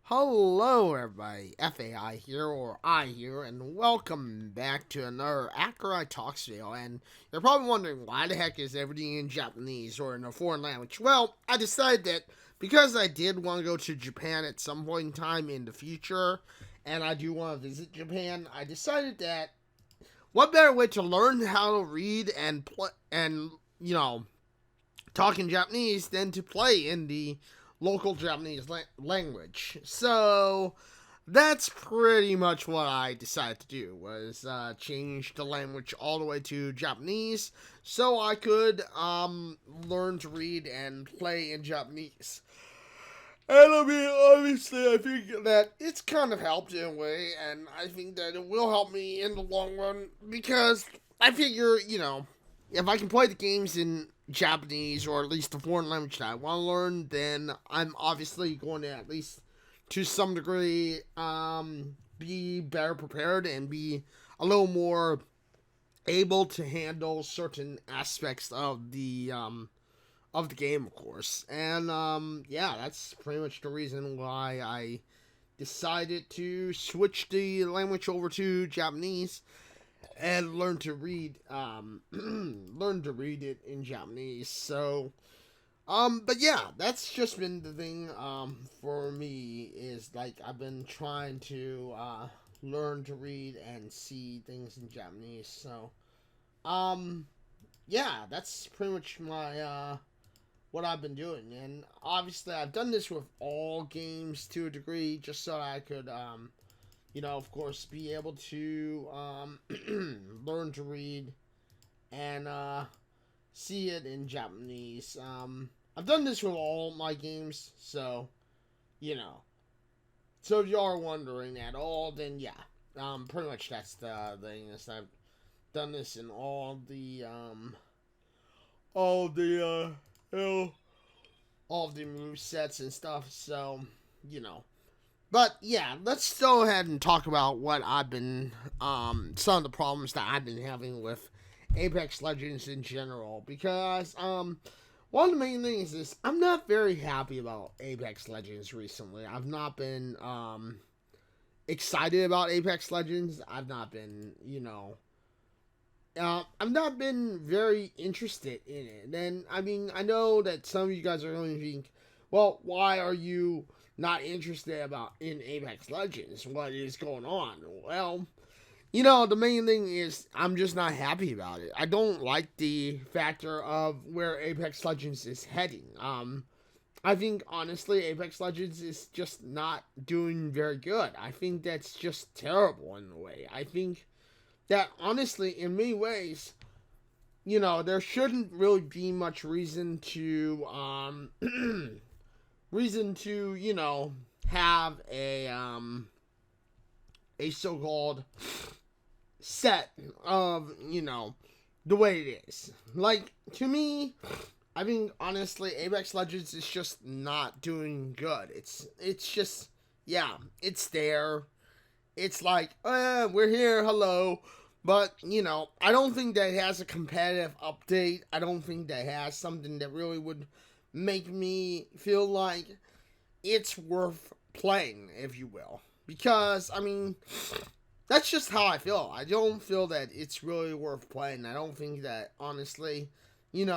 Hello, everybody. FAI here, or I here, and welcome back to another Akurite Talks video. And you're probably wondering why the heck is everything in Japanese or in a foreign language? Well, I decided that because I did want to go to Japan at some point in time in the future, and I do want to visit Japan, I decided that what better way to learn how to read and play and talk in Japanese than to play in the local Japanese language. So that's pretty much what I decided to do was change the language all the way to Japanese so I could learn to read and play in Japanese. And I mean, obviously, I think that it's kind of helped in a way, and I think that it will help me in the long run because I figure, if I can play the games in Japanese or at least the foreign language that I want to learn, then I'm obviously going to at least to some degree be better prepared and be a little more able to handle certain aspects of the game, of course. And yeah, that's pretty much the reason why I decided to switch the language over to Japanese and learn to read learn to read it in Japanese. So but yeah, that's just been the thing for me is like I've been trying to learn to read and see things in Japanese. So um yeah, that's pretty much my what I've been doing. And obviously I've done this with all games to a degree just so I could of course, be able to learn to read and see it in Japanese. I've done this with all my games, so you know. So if you are wondering at all, then yeah, pretty much that's the thing. Is I've done this in all the all the move sets and stuff. So you know. But yeah, let's go ahead and talk about what I've been, some of the problems that I've been having with Apex Legends in general. Because, one of the main things is I'm not very happy about Apex Legends recently. I've not been, excited about Apex Legends. I've not been, I've not been very interested in it. And, I mean, I know that some of you guys are going to think, well, why are you not interested about in Apex Legends? What is going on? Well, the main thing is I'm just not happy about it. I don't like the factor of where Apex Legends is heading. I think honestly Apex Legends is just not doing very good. I think that's just terrible in a way. I think that honestly in many ways, there shouldn't really be much reason to have a so-called set of, the way it is. Like, to me, I mean, honestly, Apex Legends is just not doing good. It's just, yeah, it's there. It's like, we're here, hello. But, I don't think that it has a competitive update. I don't think that it has something that really would make me feel like it's worth playing, if you will. Because, I mean, that's just how I feel. I don't feel that it's really worth playing. I don't think that, honestly, it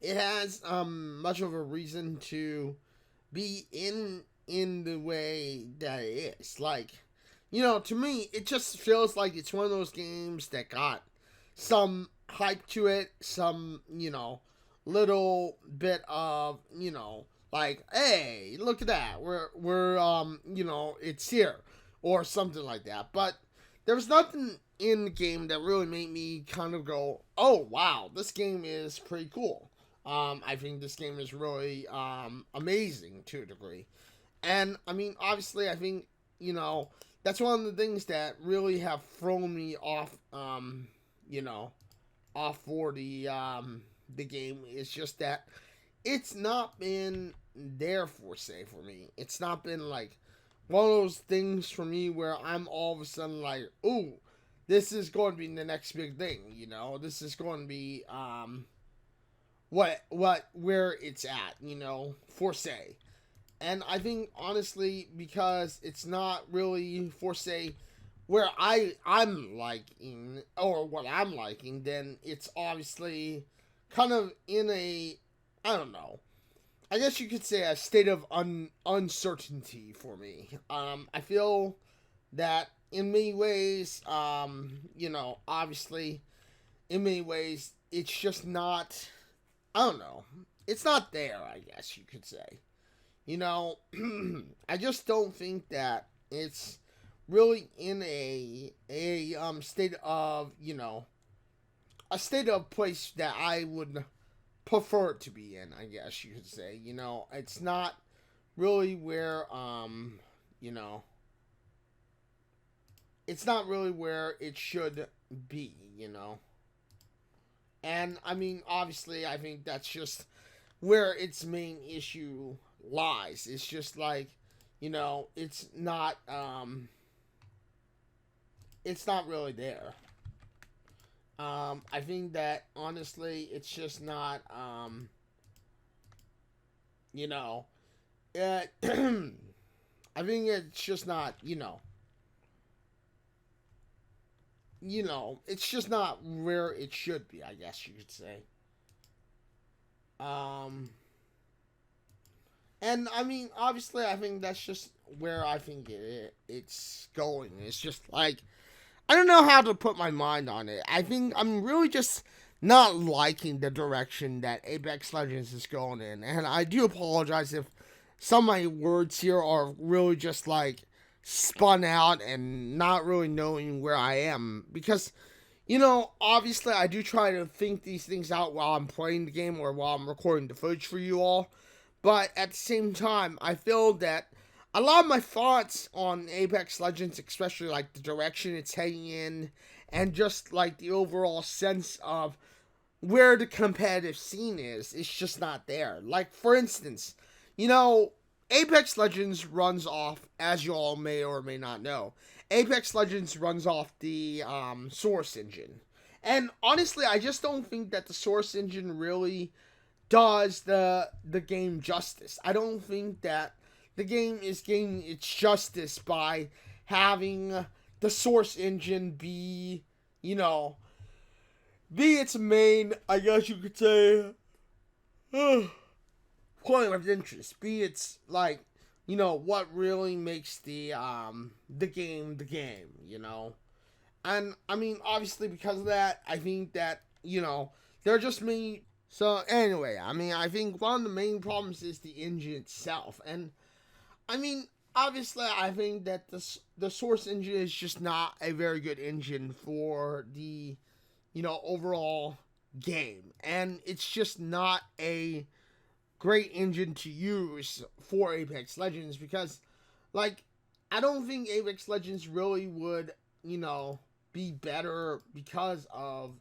has much of a reason to be in the way that it is. Like, to me, it just feels like it's one of those games that got some hype to it, some, little bit of, like, hey, look at that. We're it's here or something like that. But there was nothing in the game that really made me kind of go, "Oh, wow, this game is pretty cool." I think this game is really amazing to a degree. And I mean, obviously, I think that's one of the things that really have thrown me off. You know, off for the game is just that it's not been there for say for me. It's not been like one of those things for me where I'm all of a sudden like, ooh, this is going to be the next big thing. This is going to be where it's at. For say. And I think honestly, because it's not really for say where I'm liking or what I'm liking, then it's obviously kind of in a, I don't know, I guess you could say a state of uncertainty for me. I feel that in many ways, obviously, in many ways, it's just not. I don't know. It's not there. I guess you could say. You know, I just don't think that it's really in a state of a state of place that I would prefer it to be in. I guess you could say. It's not really where you know it's not really where it should be. And I mean, obviously, I think that's just where its main issue lies. It's just like, it's not really there. I think that honestly, it's just not, you know, it, I think it's just not, it's just not where it should be. I guess you could say. Um, and I mean, obviously, I think that's just where I think it's going. It's just like I don't know how to put my mind on it. I think I'm really just not liking the direction that Apex Legends is going in, and I do apologize if some of my words here are really just like spun out and not really knowing where I am because obviously I do try to think these things out while I'm playing the game or while I'm recording the footage for you all. But at the same time, I feel that a lot of my thoughts on Apex Legends, especially like the direction it's heading in, and just like the overall sense of where the competitive scene is, it's just not there. Like, for instance, Apex Legends runs off, as you all may or may not know, Apex Legends runs off the Source engine. And honestly, I just don't think that the Source engine really does the game justice. I don't think that the game is getting its justice by having the Source engine you know, be its main, I guess you could say, point of interest. Be its like, what really makes the game. And I mean, obviously, because of that, I think that they're just me. So anyway, I mean, I think one of the main problems is the engine itself, and I mean, obviously, I think that the Source engine is just not a very good engine for the overall game, and it's just not a great engine to use for Apex Legends because, like, I don't think Apex Legends really would be better because of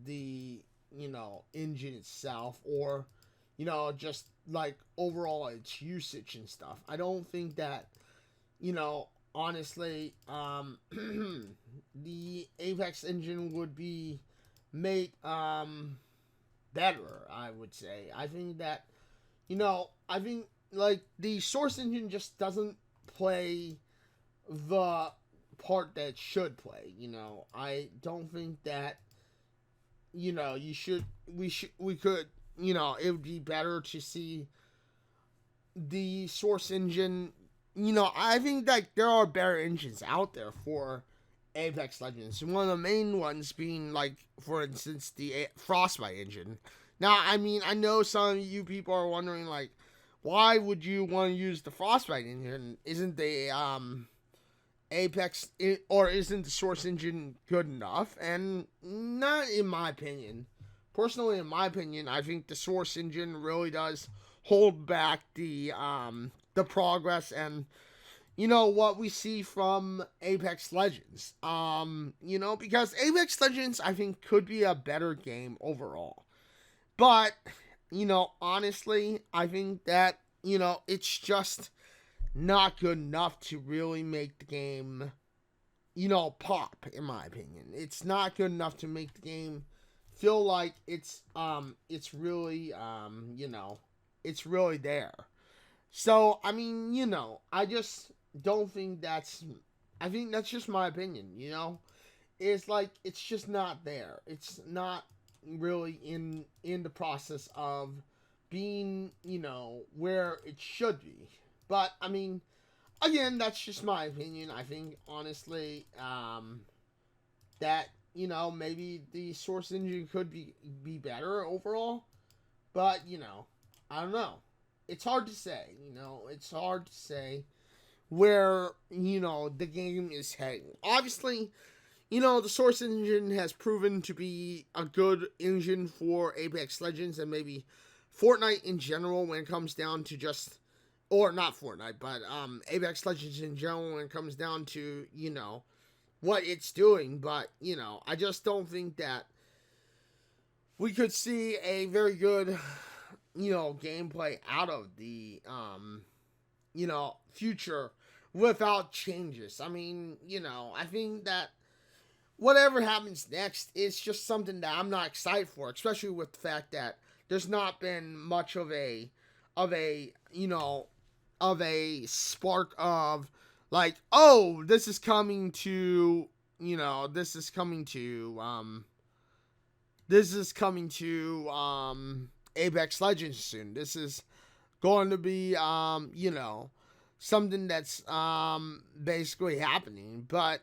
the engine itself or just like overall its usage and stuff. I don't think that honestly the Apex engine would be made better. I would say. I think that I think like the Source engine just doesn't play the part that it should play. I don't think that you should we could it would be better to see the Source engine. I think that there are better engines out there for Apex Legends. One of the main ones being, like, for instance, the Frostbite engine. Now, I mean, I know some of you people are wondering, like, why would you want to use the Frostbite engine? Isn't the or isn't the Source engine good enough? And not in my opinion. Personally, in my opinion, I think the Source engine really does hold back the progress and what we see from Apex Legends. Because Apex Legends I think could be a better game overall. But, honestly, I think that, it's just not good enough to really make the game, pop, in my opinion. It's not good enough to make the game feel like it's really, it's really there. So, I mean, I just don't think I think that's just my opinion. It's like, it's just not there. It's not really in the process of being, where it should be. But, I mean, again, that's just my opinion. I think, honestly, that, maybe the Source engine could be better overall. But, I don't know. It's hard to say, it's hard to say where, the game is heading. Obviously, the Source engine has proven to be a good engine for Apex Legends and maybe Fortnite in general when it comes down to just, or not Fortnite, but Apex Legends in general when it comes down to, what it's doing. But, I just don't think that we could see a very good, gameplay out of the, future without changes. I mean, I think that whatever happens next is just something that I'm not excited for, especially with the fact that there's not been much of a, of a spark of like, oh, this is coming to, this is coming to Apex Legends soon. This is going to be something that's basically happening, but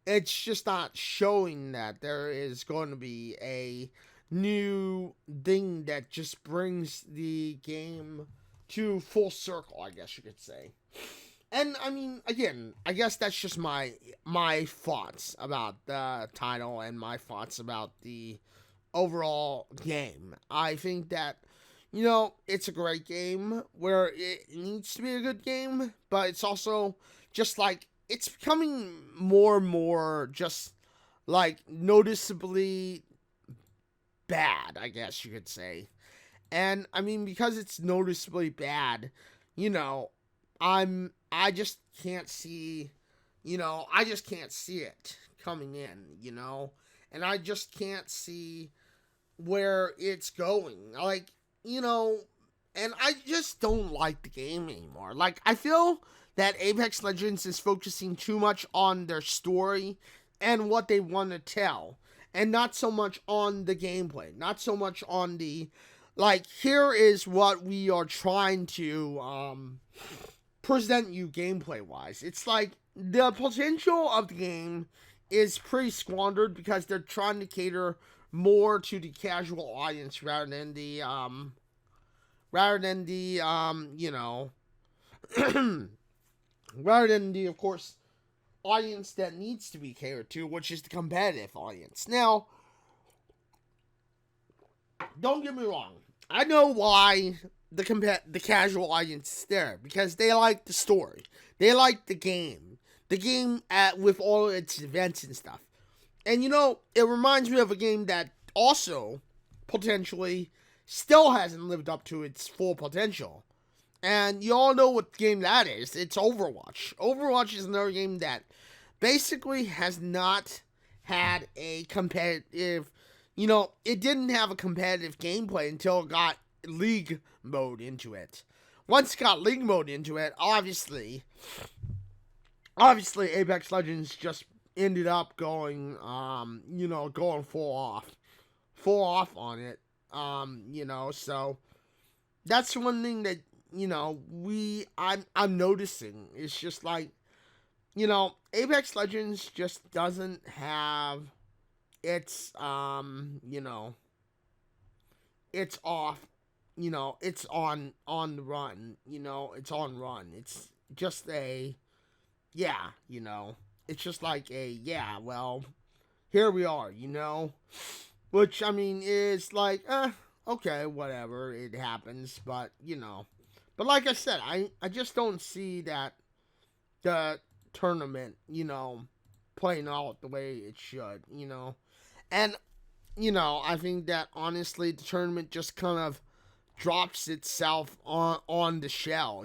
it's just not showing that there is going to be a new thing that just brings the game to full circle, I guess you could say. And I mean, again, I guess that's just my thoughts about the title and my thoughts about the overall game. I think that it's a great game where it needs to be a good game, but it's also just like it's becoming more and more just like noticeably bad, I guess you could say. And I mean, because it's noticeably bad, you know, I just can't see, I just can't see it coming in. And I just can't see where it's going. Like, and I just don't like the game anymore. Like, I feel that Apex Legends is focusing too much on their story and what they want to tell, and not so much on the gameplay, not so much on the, like, here is what we are trying to present you gameplay wise. It's like the potential of the game is pretty squandered because they're trying to cater more to the casual audience rather than the rather than the, of course, audience that needs to be catered to, which is the competitive audience. Now, don't get me wrong, I know why the casual audience is there, because they like the story, they like the game, with all its events and stuff. And it reminds me of a game that also potentially still hasn't lived up to its full potential. And you all know what game that is. It's Overwatch. Overwatch is another game that basically has not had a competitive, it didn't have a competitive gameplay until it got League mode into it. Once it got League mode into it, obviously Apex Legends just ended up going, going full off on it. So that's one thing that, I'm noticing. It's just like, Apex Legends just doesn't have its, it's off, it's on the run, it's on run. It's just a, yeah, it's just like a, yeah, well, here we are, which, I mean, is like, okay, whatever, it happens, but, but like I said, I just don't see that the tournament, playing out the way it should, and, I think that, honestly, the tournament just kind of drops itself on the shell,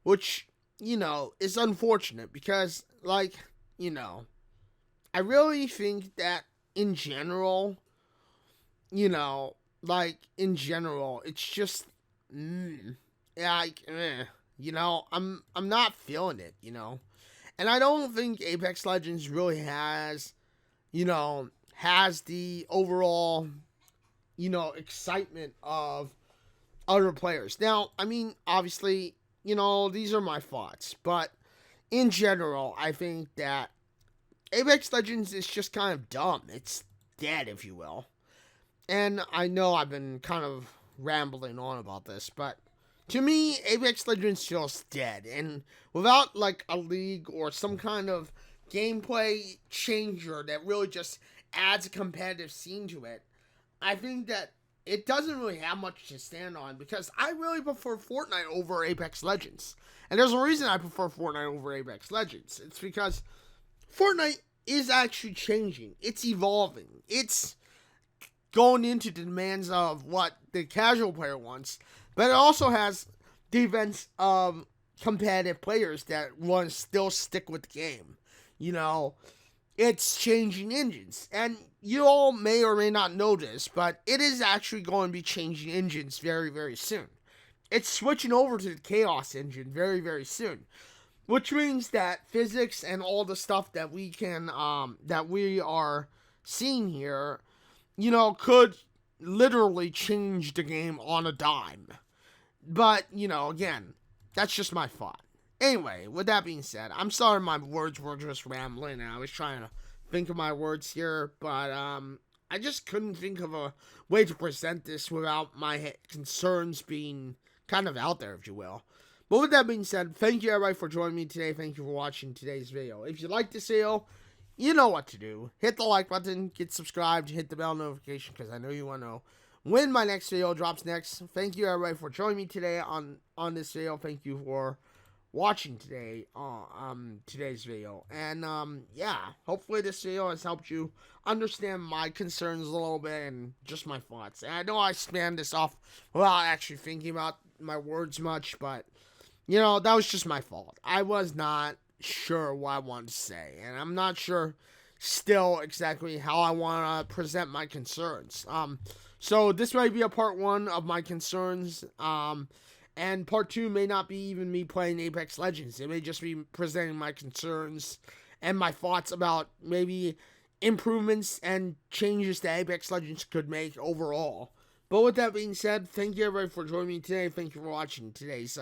which, is unfortunate, because, like, I really think that in general, like in general, it's just, like, I'm not feeling it, and I don't think Apex Legends really has the overall, excitement of other players. Now, I mean, obviously, these are my thoughts, but in general, I think that Apex Legends is just kind of dumb. It's dead, if you will. And I know I've been kind of rambling on about this, but to me, Apex Legends feels dead. And without like a league or some kind of gameplay changer that really just adds a competitive scene to it, I think that it doesn't really have much to stand on because I really prefer Fortnite over Apex Legends. And there's a reason I prefer Fortnite over Apex Legends. It's because Fortnite is actually changing. It's evolving. It's going into the demands of what the casual player wants, but it also has the events of competitive players that want to still stick with the game. You know, it's changing engines. And you all may or may not know this, but it is actually going to be changing engines very, very soon. It's switching over to the Chaos engine very, very soon. Which means that physics and all the stuff that we are seeing here, could literally change the game on a dime. But, again, that's just my thought. Anyway, with that being said, I'm sorry my words were just rambling. I was trying to think of my words here, but I just couldn't think of a way to present this without my concerns being kind of out there, if you will. But with that being said, thank you everybody for joining me today. Thank you for watching today's video. If you like this video, you know what to do. Hit the like button, get subscribed, hit the bell notification because I know you want to know when my next video drops next. Thank you everybody for joining me today on this video. Thank you for watching today today's video. And yeah, hopefully this video has helped you understand my concerns a little bit and just my thoughts. And I know I spanned this off without actually thinking about my words much, but that was just my fault. I was not sure what I wanted to say, and I'm not sure still exactly how I want to present my concerns. So this might be a part 1 of my concerns, and part 2 may not be even me playing Apex Legends. It may just be presenting my concerns and my thoughts about maybe improvements and changes that Apex Legends could make overall. But with that being said, thank you everybody for joining me today. Thank you for watching today's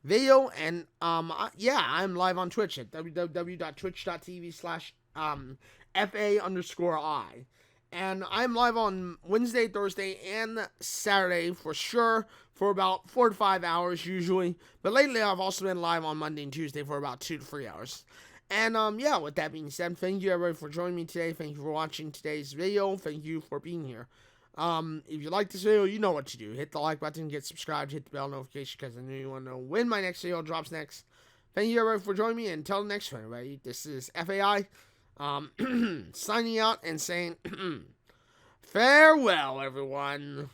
video, and I'm live on Twitch at www.twitch.tv/FA_I. And I'm live on Wednesday, Thursday, and Saturday for sure for about 4 to 5 hours usually. But lately I've also been live on Monday and Tuesday for about 2 to 3 hours. And with that being said, thank you everybody for joining me today. Thank you for watching today's video. Thank you for being here. If you like this video, you know what to do. Hit the like button, get subscribed, hit the bell notification because I know you want to know when my next video drops next. Thank you everybody for joining me, and until the next one, everybody. This is FAI, signing out and saying farewell, everyone.